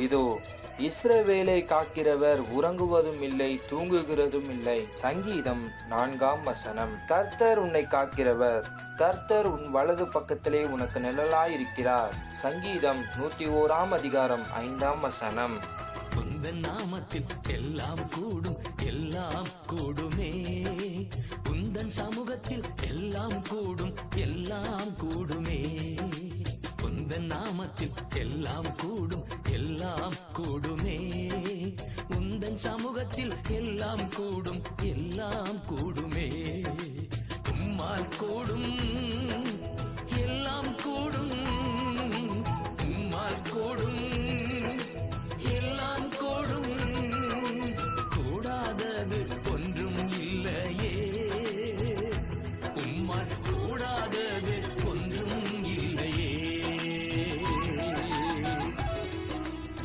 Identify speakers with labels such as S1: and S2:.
S1: இதோ இஸ்ரவேலை காக்கிறவர் உறங்குவதும் இல்லை, தூங்குகிறதும் இல்லை. சங்கீதம் 4 கர்த்தர் உன்னை காக்கிறவர், கர்த்தர் உன் வலது பக்கத்திலே உனக்கு நிழலாயிருக்கிறார். சங்கீதம் 101 5
S2: உந்தன் நாமத்தில் எல்லாம் கூடும், எல்லாம் கூடுமே. உந்தன் சமூகத்தில் எல்லாம் கூடும், எல்லாம் கூடுமே. உந்தன் நாமத்தில் எல்லாம் கூடும், எல்லாம் கூடுமே. உந்தன் சமூகத்தில் எல்லாம் கூடும், எல்லாம் கூடுமே. உம்மால் கூடும்